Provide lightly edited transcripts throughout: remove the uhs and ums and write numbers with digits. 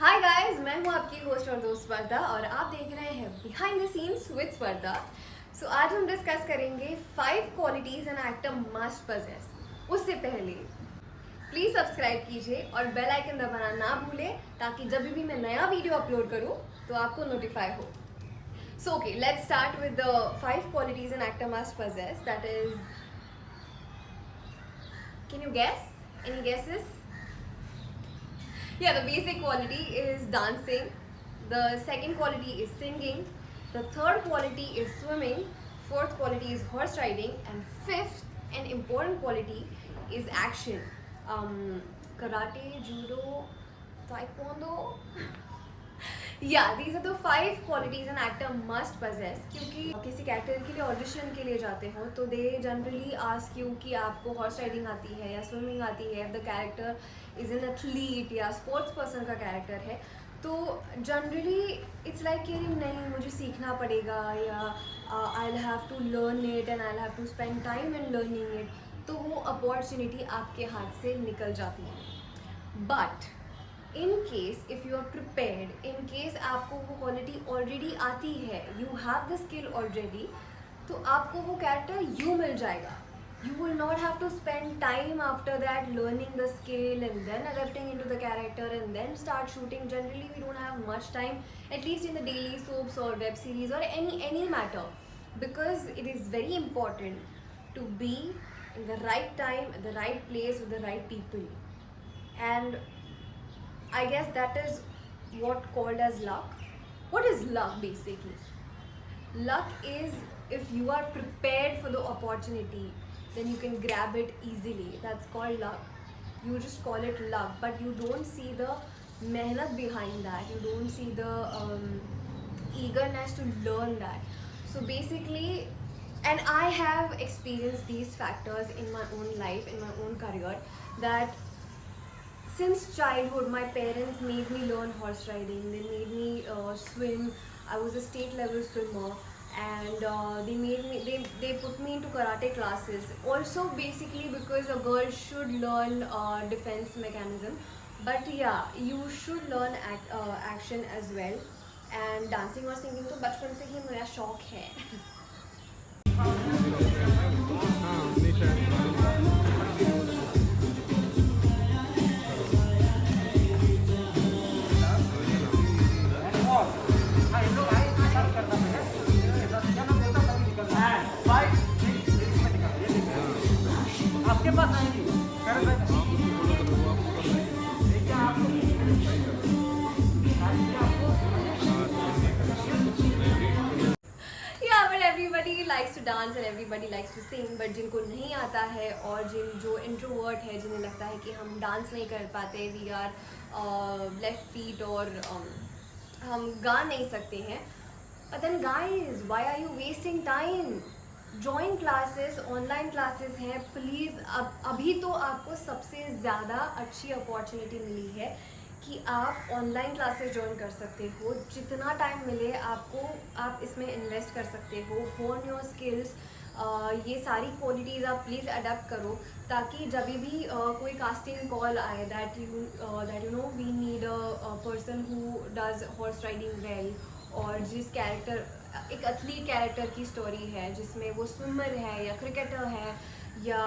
Hi guys, मैं हूँ आपकी होस्ट और दोस्त स्पर्धा और आप देख रहे हैं बिहाइंड द सीन्स विद स्पर्धा। सो आज हम डिस्कस करेंगे 5 qualities an actor must possess. उससे पहले प्लीज सब्सक्राइब कीजिए और बेल आइकन दबाना ना भूलें ताकि जब भी मैं नया वीडियो अपलोड करूँ तो आपको नोटिफाई हो। So okay, let's start with the 5 qualities an actor must possess. That is, can you guess? Any guesses? Yeah, the basic quality is dancing. The second quality is singing. The third quality is swimming. Fourth quality is horse riding. And fifth and important quality is action. Karate, judo, taekwondo. Yeah, these are the 5 qualities an actor must possess. क्योंकि किसी character के लिए audition के लिए जाते हो तो they generally ask you कि आपको हॉर्स राइडिंग आती है या स्विमिंग आती है, the character is an athlete या स्पोर्ट्स पर्सन का कैरेक्टर है, तो जनरली इट्स लाइक कि नहीं मुझे सीखना पड़ेगा या I will have to learn it and I will have to spend time in learning it, तो वो अपॉर्चुनिटी आपके हाथ से निकल जाती है। But in case if you are prepared, in case आपको वो क्वालिटी ऑलरेडी आती है, you have the skill already, तो आपको वो कैरेक्टर यू मिल जाएगा। You will not have to spend time after that learning the skill and then adapting into the character and then start shooting. Generally, we don't have much time, at least in the daily soaps or web series or any matter, because it is very important to be in the right time, at the right place with the right people. And I guess that is what called as luck. What is luck basically? Luck is if you are prepared for the opportunity, then you can grab it easily. That's called luck. You just call it luck, but you don't see the mehnat behind that. You don't see the eagerness to learn that. So basically, and I have experienced these factors in my own life, in my own career, that since childhood my parents made me learn horse riding. They made me swim. I was a state level swimmer, and they put me into karate classes also, basically because a girl should learn defense mechanism. But yeah, you should learn action as well. And dancing और singing तो बचपन से ही मेरा शौक है। आपके पास आएंगी Yeah, but everybody likes to dance and everybody likes to sing, but जिनको नहीं आता है और जो इंट्रोवर्ट है, जिन्हें लगता है कि हम डांस नहीं कर पाते, वी आर लेफ्ट फीट और हम गा नहीं सकते हैं, but then guys, why are you wasting time? Join classes, online classes हैं प्लीज़। अभी तो आपको सबसे ज़्यादा अच्छी अपॉर्चुनिटी मिली है कि आप ऑनलाइन क्लासेस ज्वाइन कर सकते हो। जितना टाइम मिले आपको, आप इसमें इन्वेस्ट कर सकते हो, होन योर स्किल्स। ये सारी क्वालिटीज़ आप प्लीज़ अडेप्ट करो ताकि जब भी कोई कास्टिंग कॉल आए that you know we need a person who does horse riding well, और जिस कैरेक्टर, एक एथलीट कैरेक्टर की स्टोरी है जिसमें वो स्विमर है या क्रिकेटर है या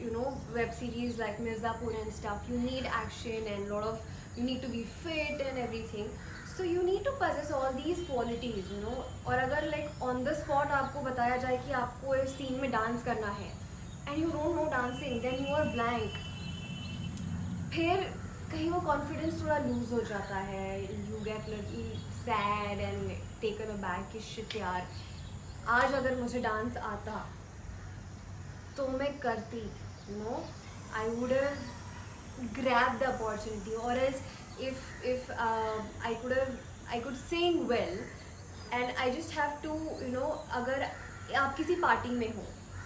you know web series like Mirzapur and stuff, you need action and lot of, you need to be fit and everything, so you need to possess all these qualities, you know. और अगर like on the spot आपको बताया जाए कि आपको इस scene में dance करना है and you don't know dancing, then you are blank, फिर कहीं वो कॉन्फिडेंस थोड़ा लूज हो जाता है, you get little sad and taken aback कि शिट यार, आज अगर मुझे डांस आता तो मैं करती, you know, I would have grab the opportunity, और else if I could sing well and I just have to, you know, अगर आप किसी पार्टी में हो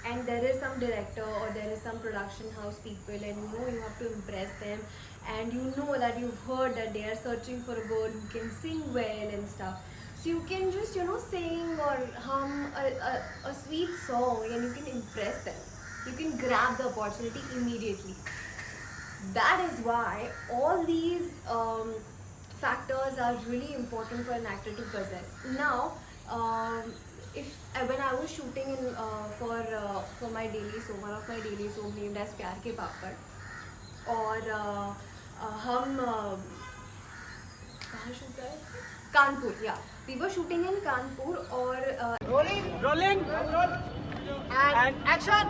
and there is some director or there is some production house people and you know you have to impress them and you know that you've heard that they are searching for a girl who can sing well and stuff, so you can just, you know, sing or hum a sweet song and you can impress them, you can grab the opportunity immediately. That is why all these factors are really important for an actor to possess. Now, if when I was shooting in for my daily soap, one of my daily soap named as प्यार के पापड़, और हम कहाँ shoot है, कानपुर, या we were shooting इन कानपुर, और rolling and action.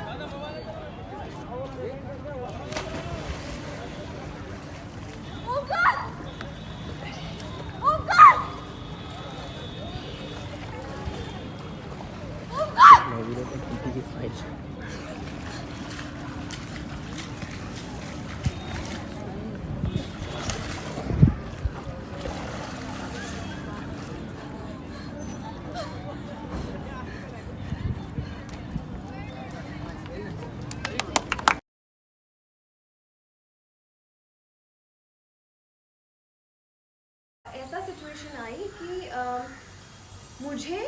oh god, oh god, oh god. ऐसा situation आई कि मुझे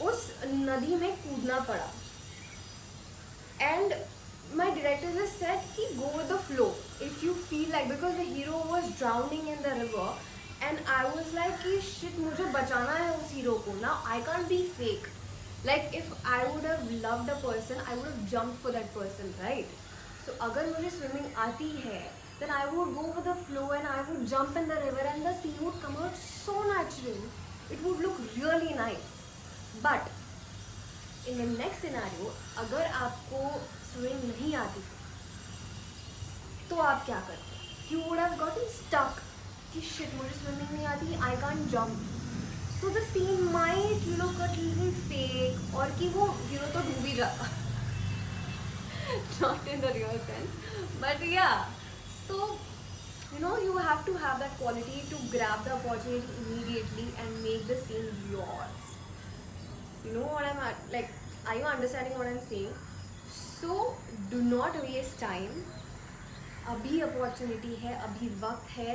उस नदी में कूदना पड़ा, and my director just said कि go with the flow if you feel like, because the hero was drowning in the river and I was like कि shit, मुझे बचाना है उस हीरो को. Now I can't be fake. Like if I would have loved a person, I would have jumped for that person, right? So अगर मुझे swimming आती है, then I would go with the flow and I would jump in the river and the scene would come out so natural. It would look really nice. But in the next scenario, अगर आपको swimming नहीं आती तो आप क्या करते? You would have gotten stuck कि shit, मुझे स्विमिंग नहीं आती, I can't jump. So the scene might look a little fake, और कि वो हीरो तो डूब ही जाता. Not in the real sense, but yeah. So you have to have that quality to grab the opportunity immediately and make the scene yours. You know what I'm like? Are you understanding what I'm saying? So do not waste time. अभी opportunity है, अभी वक्त है.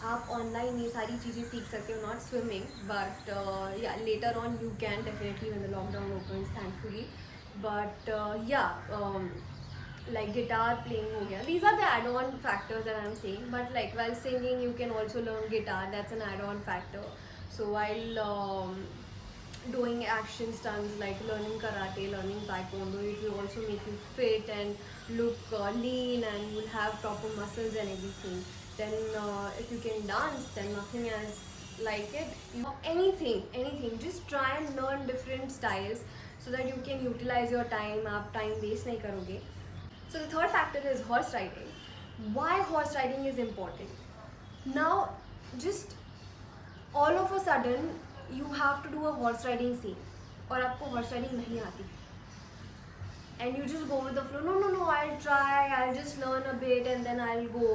आप online ये सारी चीज़ें सीख सकते हो, नॉट स्विमिंग, बट या later on you can definitely when the lockdown opens, thankfully. But या like guitar playing हो गया, these are the add-on factors that I'm saying. But like while singing you can also learn guitar, that's an add-on factor. So while doing action stunts like learning karate, learning taekwondo, it will also make you fit and look lean, and you'll have proper muscles and everything. Then if you can dance, then nothing else like it. Anything, just try and learn different styles so that you can utilize your time. आप time waste नहीं करोगे. So the third factor is horse riding. Why horse riding is important? Now, just all of a sudden, you have to do a horse riding scene, और आपको horse riding नहीं आती, and you just go with the flow. No, I'll try. I'll just learn a bit and then I'll go.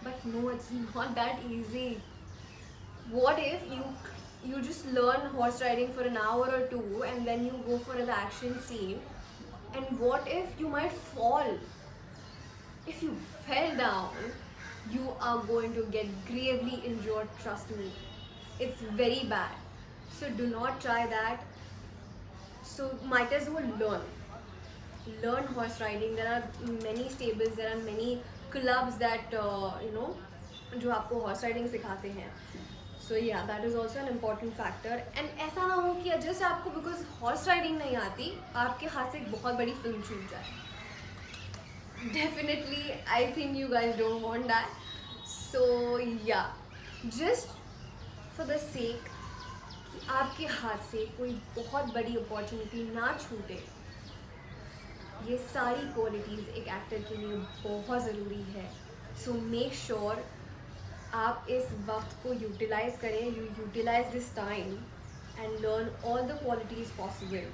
But no, it's not that easy. What if you just learn horse riding for an hour or two, and then you go for the action scene, and what if you might fall? If you fell down, you are going to get gravely injured, trust me. It's very bad. So do not try that. So might as well learn horse riding. There are many stables, there are many clubs that जो आपको horse riding सिखाते हैं. So yeah, that is also an important factor. And ऐसा ना हो कि just आपको because horse riding नहीं आती, आपके हाथ से एक बहुत बड़ी फिल्म छूट जाए. Definitely, I think you guys don't want that. So yeah, just for the sake कि आपके हाथ से कोई बहुत बड़ी अपॉर्चुनिटी ना छूटे, ये सारी क्वालिटीज़ एक एक्टर के लिए बहुत ज़रूरी है. सो मेक श्योर आप इस वक्त को यूटिलाइज करें. You utilise this time and learn all the qualities possible.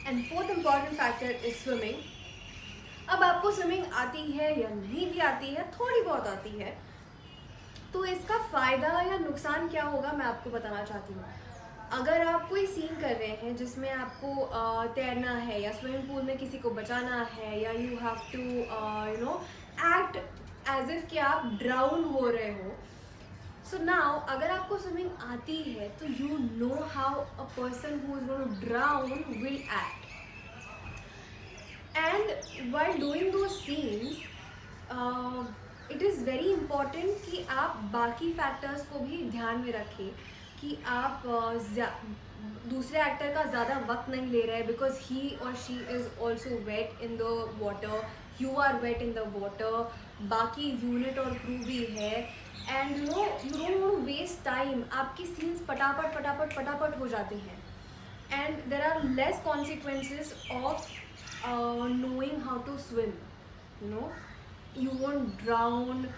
And fourth important factor is swimming. अब आपको स्विमिंग आती है या नहीं भी आती है, थोड़ी बहुत आती है, तो इसका फ़ायदा या नुकसान क्या होगा मैं आपको बताना चाहती हूँ. अगर आप कोई सीन कर रहे हैं जिसमें आपको तैरना है या स्विमिंग पूल में किसी को बचाना है, या you have to act as if कि आप ड्राउन हो रहे हो. सो नाउ अगर आपको स्विमिंग आती है तो you know how a person who is going to drown will act. And while doing those scenes, it is very important कि आप बाकी फैक्टर्स को भी ध्यान में रखें कि आप दूसरे एक्टर का ज़्यादा वक्त नहीं ले रहे, बिकॉज ही और she is also wet in the water, you are wet in the water, बाकी यूनिट और क्रू भी है, and you don't want waste time. आपके सीन्स फटाफट फटाफट फटाफट हो जाते हैं, and there are less consequences of knowing how to swim. You know, you won't drown.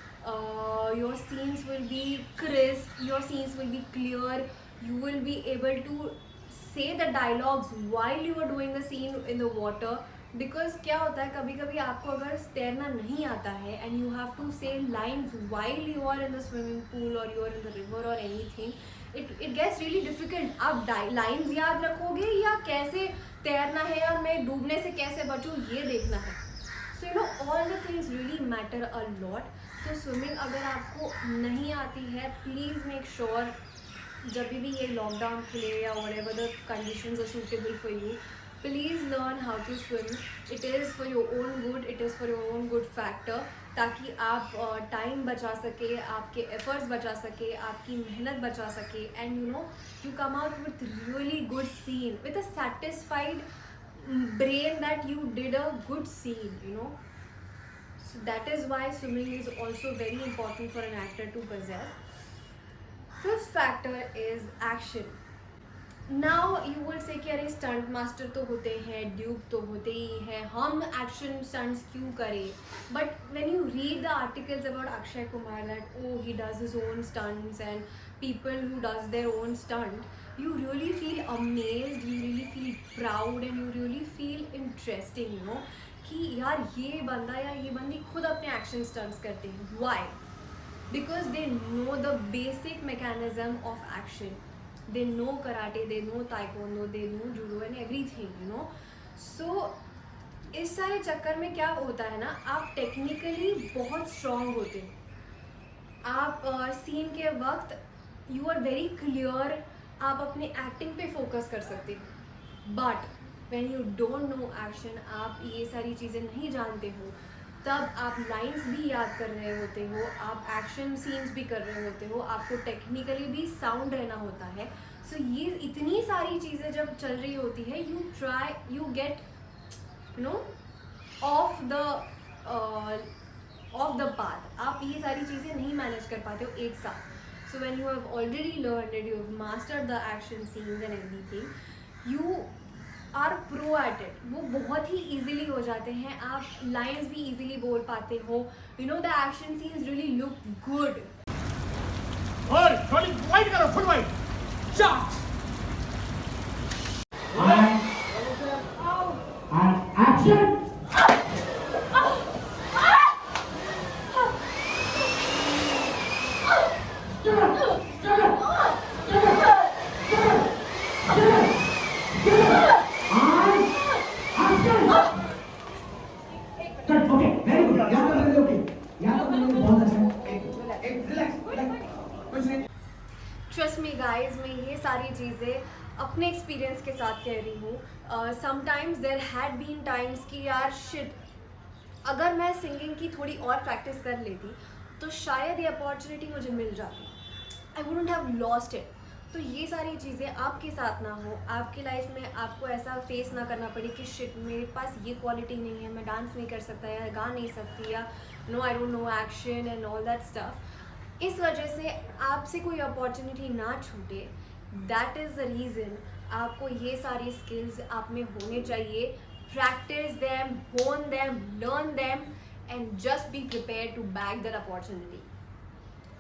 Your scenes will be crisp, your scenes will be clear, you will be able to say the dialogues while you are doing the scene in the water. Because क्या होता है, कभी कभी आपको अगर तैरना नहीं आता है and you have to say lines while you are in the swimming pool or you are in the river or anything, it gets really difficult. आप लाइन्स याद रखोगे या कैसे तैरना है और मैं डूबने से कैसे बचूँ ये देखना है. So you know all the things really matter a lot. तो स्विमिंग अगर आपको नहीं आती है, प्लीज़ मेक श्योर जब भी ये लॉकडाउन खुले या whatever the conditions are suitable for you, please learn how to swim. It is for your own good, it is for your own good factor, ताकि आप टाइम बचा सके, आपके एफर्ट्स बचा सके, आपकी मेहनत बचा सके, and you know you come out with really good scene, with a satisfied brain that you did a good scene, you know. So that is why swimming is also very important for an actor to possess. Fifth factor is action. Now you will say कि अरे stunt master तो होते हैं, dupe तो होते ही हैं, हम action stunts क्यों करें. But when you read the articles about Akshay Kumar that oh he does his own stunts and people who does their own stunt, you really feel amazed, you really feel proud and you really feel interesting, you know, कि यार ये बंदा या ये बंदी खुद अपने action stunts करते हैं. Why? Because they know the basic mechanism of action. They know karate, they know taekwondo, they know judo and everything, you know. So इस सारे चक्कर में क्या होता है ना, आप टेक्निकली बहुत स्ट्रॉन्ग होते हैं, आप सीन के वक्त यू आर वेरी क्लियर, आप अपने एक्टिंग पे फोकस कर सकते हो. But when you don't know action, आप ये सारी चीज़ें नहीं जानते हो, तब आप लाइंस भी याद कर रहे होते हो, आप एक्शन सीन्स भी कर रहे होते हो, आपको टेक्निकली भी साउंड रहना होता है. सो ये इतनी सारी चीज़ें जब चल रही होती है, you get you know of the path. आप ये सारी चीज़ें नहीं मैनेज कर पाते हो एक साथ. So when you have already learned it, you have mastered the action scenes and everything, you are pro at it. वो बहुत ही ईजिली हो जाते हैं, आप लाइन्स भी ईजिली बोल पाते हो. You know the action scenes really look good. और थोड़ी वाइड करो, full wide shot. And action! Trust me guys, मैं ये सारी चीज़ें अपने एक्सपीरियंस के साथ कह रही हूँ. Sometimes there had been times कि यार शिट, अगर मैं सिंगिंग की थोड़ी और प्रैक्टिस कर लेती तो शायद ये अपॉर्चुनिटी मुझे मिल जाती, I wouldn't have lost it. तो ये सारी चीज़ें आपके साथ ना हो, आपकी लाइफ में आपको ऐसा फेस ना करना पड़े कि शिट मेरे पास ये क्वालिटी नहीं है, मैं डांस नहीं कर सकता या गा नहीं सकती, या no I don't know action and all that stuff. इस वजह से आपसे कोई अपॉर्चुनिटी ना छूटे. दैट इज़ द रीज़न आपको ये सारी स्किल्स आप में होने चाहिए. Practise them, hone them, learn them and just be prepare to back that opportunity.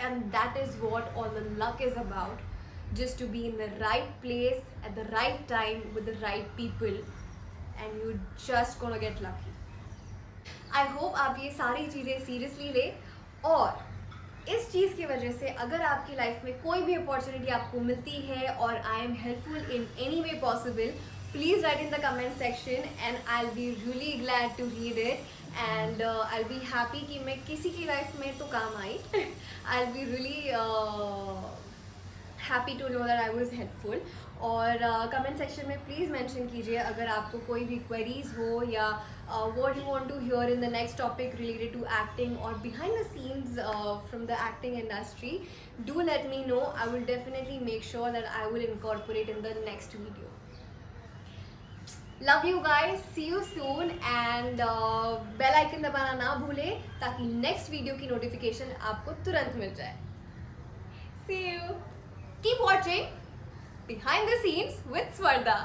And that is what all the luck is about. Just to be in the right place at the right time with the right people, and you just gonna get lucky. I hope आप ये सारी चीज़ें seriously ले, और इस चीज़ की वजह से अगर आपकी लाइफ में कोई भी अपॉर्चुनिटी आपको मिलती है और I am helpful in any way possible, please write in the comment section and I will be really glad to read it. And I will be happy कि मैं किसी की लाइफ में तो काम आई. I will be really happy to know that I was helpful. और comment section में प्लीज़ मेंशन कीजिए अगर आपको कोई भी क्वेरीज हो या what you want to hear in the next topic related to acting or behind the scenes from the acting industry. Do let me know. I will definitely make sure that I will incorporate in the next video. Love you guys. See you soon and bell icon दबाना ना भूलें ताकि next video की notification आपको तुरंत मिल जाए. See you. Keep watching Behind the Scenes with Swarda.